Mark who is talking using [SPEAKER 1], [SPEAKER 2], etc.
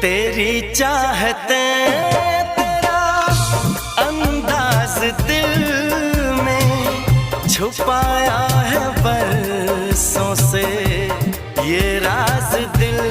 [SPEAKER 1] तेरी चाहते तेरा अंदाज दिल में छुपाया है बरसों से ये राज दिल